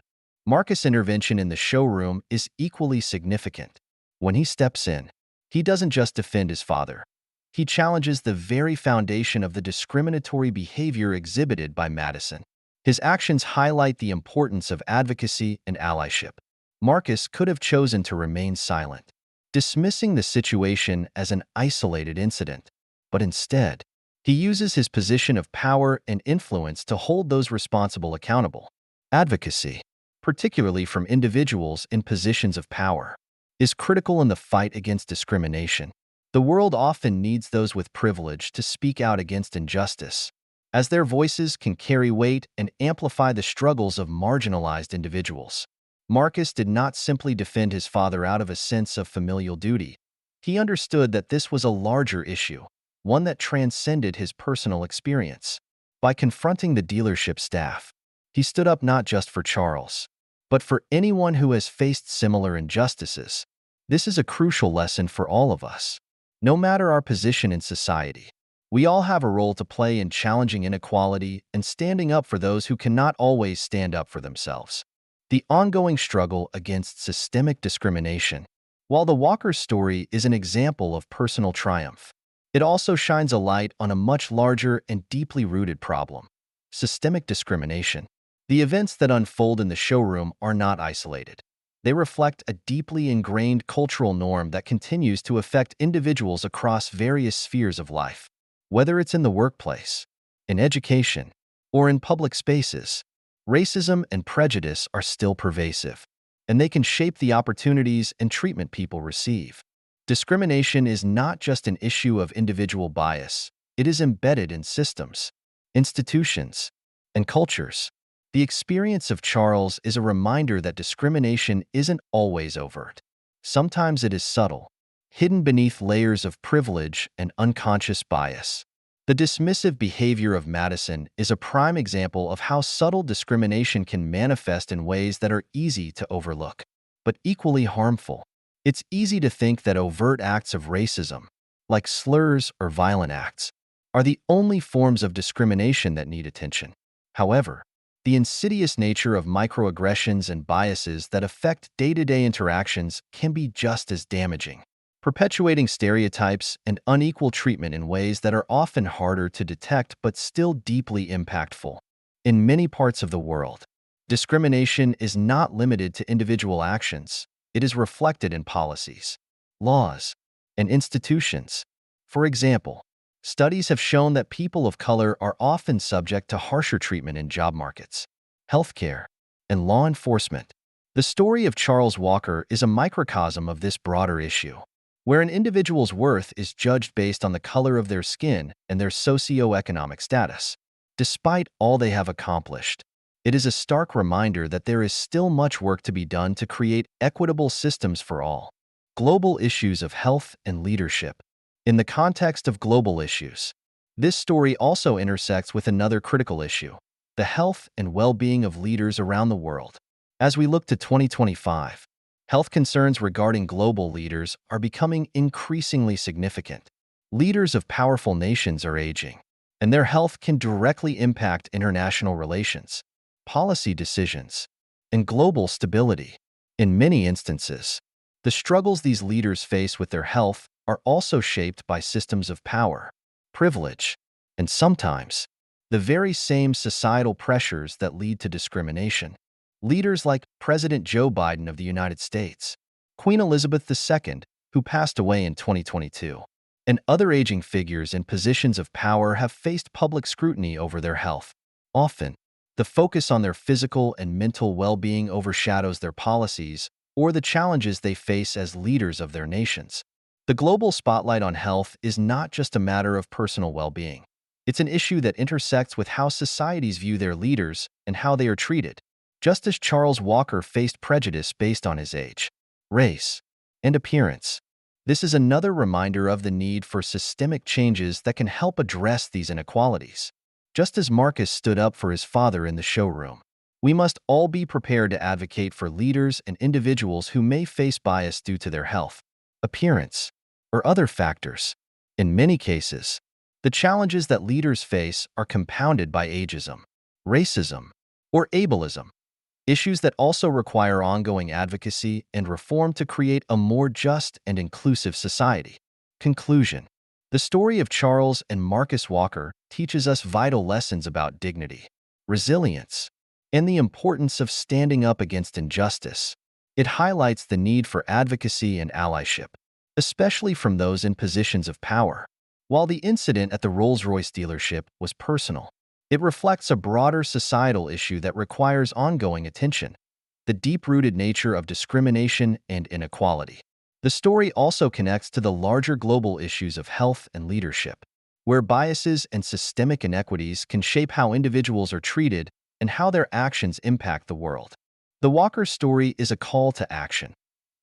Marcus' intervention in the showroom is equally significant. When he steps in, he doesn't just defend his father. He challenges the very foundation of the discriminatory behavior exhibited by Madison. His actions highlight the importance of advocacy and allyship. Marcus could have chosen to remain silent, dismissing the situation as an isolated incident, but instead, he uses his position of power and influence to hold those responsible accountable. Advocacy, particularly from individuals in positions of power, is critical in the fight against discrimination. The world often needs those with privilege to speak out against injustice, as their voices can carry weight and amplify the struggles of marginalized individuals. Marcus did not simply defend his father out of a sense of familial duty. He understood that this was a larger issue, one that transcended his personal experience. By confronting the dealership staff, he stood up not just for Charles, but for anyone who has faced similar injustices. This is a crucial lesson for all of us. No matter our position in society, we all have a role to play in challenging inequality and standing up for those who cannot always stand up for themselves. The ongoing struggle against systemic discrimination. While the Walker story is an example of personal triumph, it also shines a light on a much larger and deeply rooted problem: systemic discrimination. The events that unfold in the showroom are not isolated. They reflect a deeply ingrained cultural norm that continues to affect individuals across various spheres of life. Whether it's in the workplace, in education, or in public spaces, racism and prejudice are still pervasive, and they can shape the opportunities and treatment people receive. Discrimination is not just an issue of individual bias, it is embedded in systems, institutions, and cultures. The experience of Charles is a reminder that discrimination isn't always overt. Sometimes it is subtle, hidden beneath layers of privilege and unconscious bias. The dismissive behavior of Madison is a prime example of how subtle discrimination can manifest in ways that are easy to overlook, but equally harmful. It's easy to think that overt acts of racism, like slurs or violent acts, are the only forms of discrimination that need attention. However, the insidious nature of microaggressions and biases that affect day-to-day interactions can be just as damaging, perpetuating stereotypes and unequal treatment in ways that are often harder to detect but still deeply impactful. In many parts of the world, discrimination is not limited to individual actions. It is reflected in policies, laws, and institutions. For example, studies have shown that people of color are often subject to harsher treatment in job markets, healthcare, and law enforcement. The story of Charles Walker is a microcosm of this broader issue, where an individual's worth is judged based on the color of their skin and their socioeconomic status. Despite all they have accomplished, it is a stark reminder that there is still much work to be done to create equitable systems for all. Global issues of health and leadership. In the context of global issues, this story also intersects with another critical issue: the health and well-being of leaders around the world. As we look to 2025, health concerns regarding global leaders are becoming increasingly significant. Leaders of powerful nations are aging, and their health can directly impact international relations, policy decisions, and global stability. In many instances, the struggles these leaders face with their health are also shaped by systems of power, privilege, and sometimes the very same societal pressures that lead to discrimination. Leaders like President Joe Biden of the United States, Queen Elizabeth II, who passed away in 2022, and other aging figures in positions of power have faced public scrutiny over their health. Often, the focus on their physical and mental well-being overshadows their policies or the challenges they face as leaders of their nations. The global spotlight on health is not just a matter of personal well-being. It's an issue that intersects with how societies view their leaders and how they are treated. Just as Charles Walker faced prejudice based on his age, race, and appearance, this is another reminder of the need for systemic changes that can help address these inequalities. Just as Marcus stood up for his father in the showroom, we must all be prepared to advocate for leaders and individuals who may face bias due to their health, appearance, or other factors. In many cases, the challenges that leaders face are compounded by ageism, racism, or ableism, issues that also require ongoing advocacy and reform to create a more just and inclusive society. Conclusion. The story of Charles and Marcus Walker teaches us vital lessons about dignity, resilience, and the importance of standing up against injustice. It highlights the need for advocacy and allyship, especially from those in positions of power. While the incident at the Rolls-Royce dealership was personal, it reflects a broader societal issue that requires ongoing attention: the deep-rooted nature of discrimination and inequality. The story also connects to the larger global issues of health and leadership, where biases and systemic inequities can shape how individuals are treated and how their actions impact the world. The Walker story is a call to action,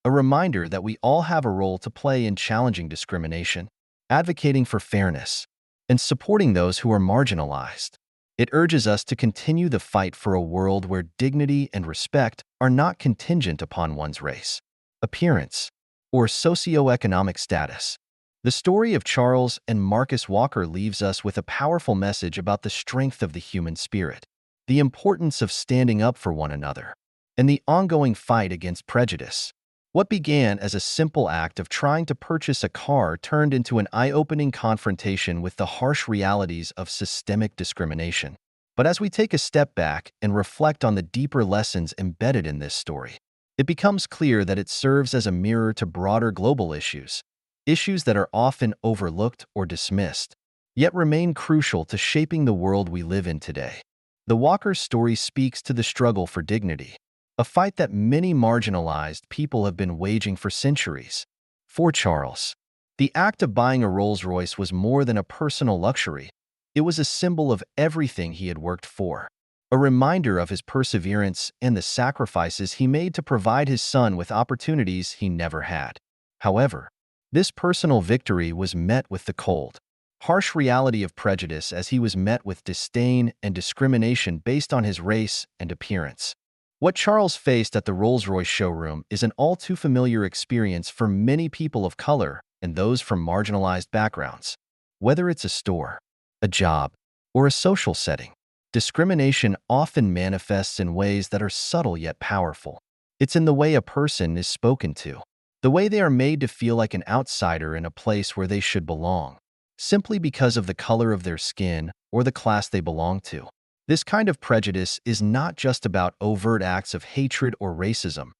a reminder that we all have a role to play in challenging discrimination, advocating for fairness, and supporting those who are marginalized. It urges us to continue the fight for a world where dignity and respect are not contingent upon one's race, appearance, or socioeconomic status. The story of Charles and Marcus Walker leaves us with a powerful message about the strength of the human spirit, the importance of standing up for one another, and the ongoing fight against prejudice. What began as a simple act of trying to purchase a car turned into an eye-opening confrontation with the harsh realities of systemic discrimination. But as we take a step back and reflect on the deeper lessons embedded in this story, it becomes clear that it serves as a mirror to broader global issues that are often overlooked or dismissed, yet remain crucial to shaping the world we live in today. The Walker story speaks to the struggle for dignity, a fight that many marginalized people have been waging for centuries. For Charles, the act of buying a Rolls-Royce was more than a personal luxury. It was a symbol of everything he had worked for, a reminder of his perseverance and the sacrifices he made to provide his son with opportunities he never had. However, this personal victory was met with the cold, harsh reality of prejudice as he was met with disdain and discrimination based on his race and appearance. What Charles faced at the Rolls-Royce showroom is an all-too familiar experience for many people of color and those from marginalized backgrounds. Whether it's a store, a job, or a social setting, discrimination often manifests in ways that are subtle yet powerful. It's in the way a person is spoken to, the way they are made to feel like an outsider in a place where they should belong, simply because of the color of their skin or the class they belong to. This kind of prejudice is not just about overt acts of hatred or racism.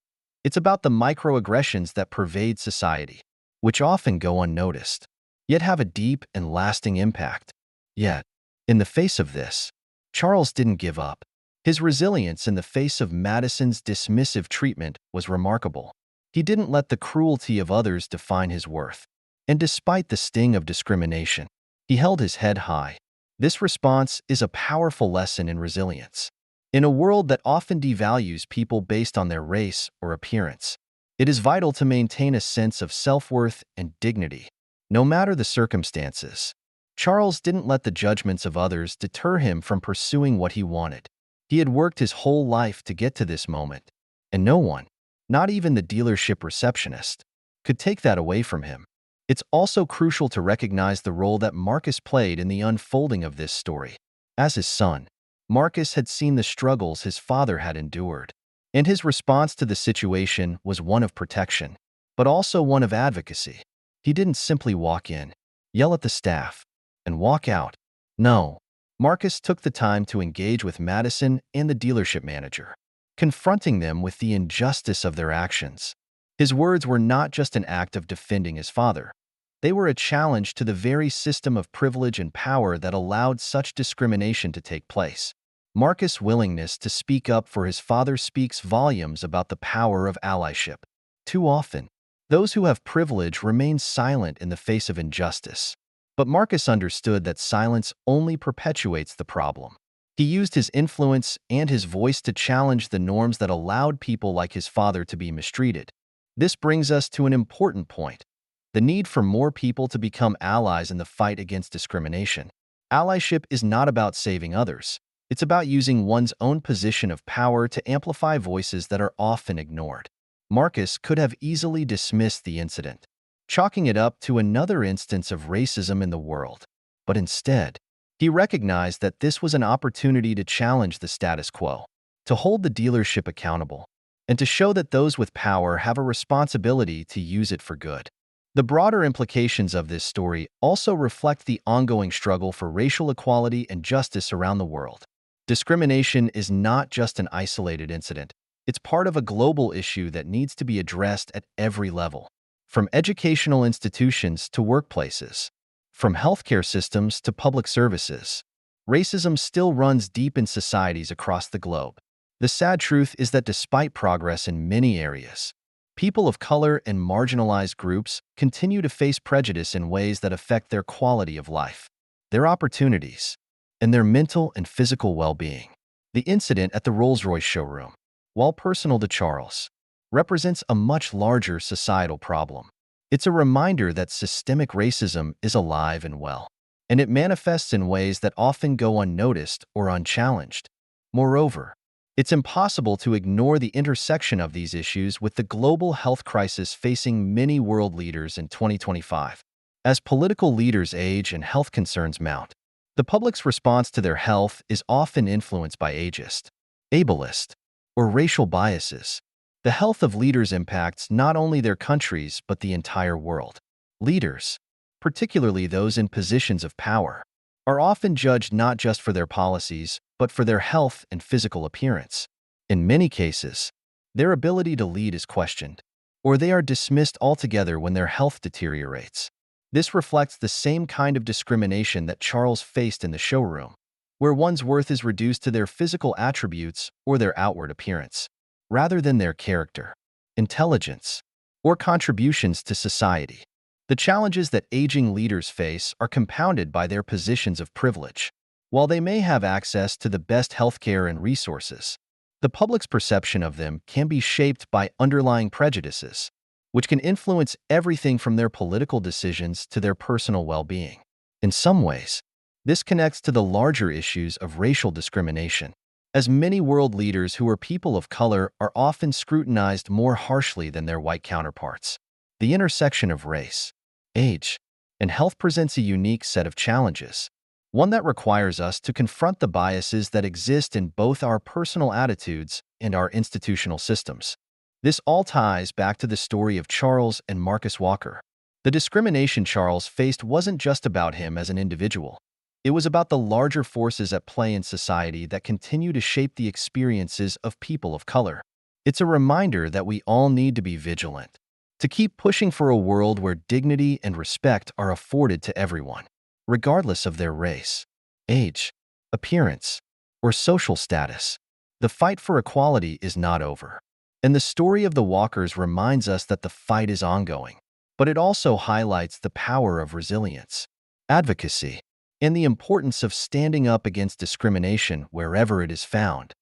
It's about the microaggressions that pervade society, which often go unnoticed, yet have a deep and lasting impact. Yet, in the face of this, Charles didn't give up. His resilience in the face of Madison's dismissive treatment was remarkable. He didn't let the cruelty of others define his worth. And despite the sting of discrimination, he held his head high. This response is a powerful lesson in resilience. In a world that often devalues people based on their race or appearance, it is vital to maintain a sense of self-worth and dignity, no matter the circumstances. Charles didn't let the judgments of others deter him from pursuing what he wanted. He had worked his whole life to get to this moment, and no one, not even the dealership receptionist, could take that away from him. It's also crucial to recognize the role that Marcus played in the unfolding of this story. As his son, Marcus had seen the struggles his father had endured, and his response to the situation was one of protection, but also one of advocacy. He didn't simply walk in, yell at the staff, and walk out. No, Marcus took the time to engage with Madison and the dealership manager, confronting them with the injustice of their actions. His words were not just an act of defending his father. They were a challenge to the very system of privilege and power that allowed such discrimination to take place. Marcus' willingness to speak up for his father speaks volumes about the power of allyship. Too often, those who have privilege remain silent in the face of injustice. But Marcus understood that silence only perpetuates the problem. He used his influence and his voice to challenge the norms that allowed people like his father to be mistreated. This brings us to an important point: the need for more people to become allies in the fight against discrimination. Allyship is not about saving others. It's about using one's own position of power to amplify voices that are often ignored. Marcus could have easily dismissed the incident, chalking it up to another instance of racism in the world. But instead, he recognized that this was an opportunity to challenge the status quo, to hold the dealership accountable, and to show that those with power have a responsibility to use it for good. The broader implications of this story also reflect the ongoing struggle for racial equality and justice around the world. Discrimination is not just an isolated incident. It's part of a global issue that needs to be addressed at every level, from educational institutions to workplaces, from healthcare systems to public services. Racism still runs deep in societies across the globe. The sad truth is that despite progress in many areas, people of color and marginalized groups continue to face prejudice in ways that affect their quality of life, their opportunities, and their mental and physical well-being. The incident at the Rolls-Royce showroom, while personal to Charles, represents a much larger societal problem. It's a reminder that systemic racism is alive and well, and it manifests in ways that often go unnoticed or unchallenged. Moreover, it's impossible to ignore the intersection of these issues with the global health crisis facing many world leaders in 2025. As political leaders age and health concerns mount, the public's response to their health is often influenced by ageist, ableist, or racial biases. The health of leaders impacts not only their countries but the entire world. Leaders, particularly those in positions of power, are often judged not just for their policies, but for their health and physical appearance. In many cases, their ability to lead is questioned, or they are dismissed altogether when their health deteriorates. This reflects the same kind of discrimination that Charles faced in the showroom, where one's worth is reduced to their physical attributes or their outward appearance, rather than their character, intelligence, or contributions to society. The challenges that aging leaders face are compounded by their positions of privilege. While they may have access to the best healthcare and resources, the public's perception of them can be shaped by underlying prejudices, which can influence everything from their political decisions to their personal well-being. In some ways, this connects to the larger issues of racial discrimination. as many world leaders who are people of color are often scrutinized more harshly than their white counterparts. The intersection of race, age, and health presents a unique set of challenges, one that requires us to confront the biases that exist in both our personal attitudes and our institutional systems. This all ties back to the story of Charles and Marcus Walker. The discrimination Charles faced wasn't just about him as an individual. It was about the larger forces at play in society that continue to shape the experiences of people of color. It's a reminder that we all need to be vigilant, to keep pushing for a world where dignity and respect are afforded to everyone, regardless of their race, age, appearance, or social status. The fight for equality is not over. And the story of the Walkers reminds us that the fight is ongoing, but it also highlights the power of resilience, advocacy, and the importance of standing up against discrimination wherever it is found.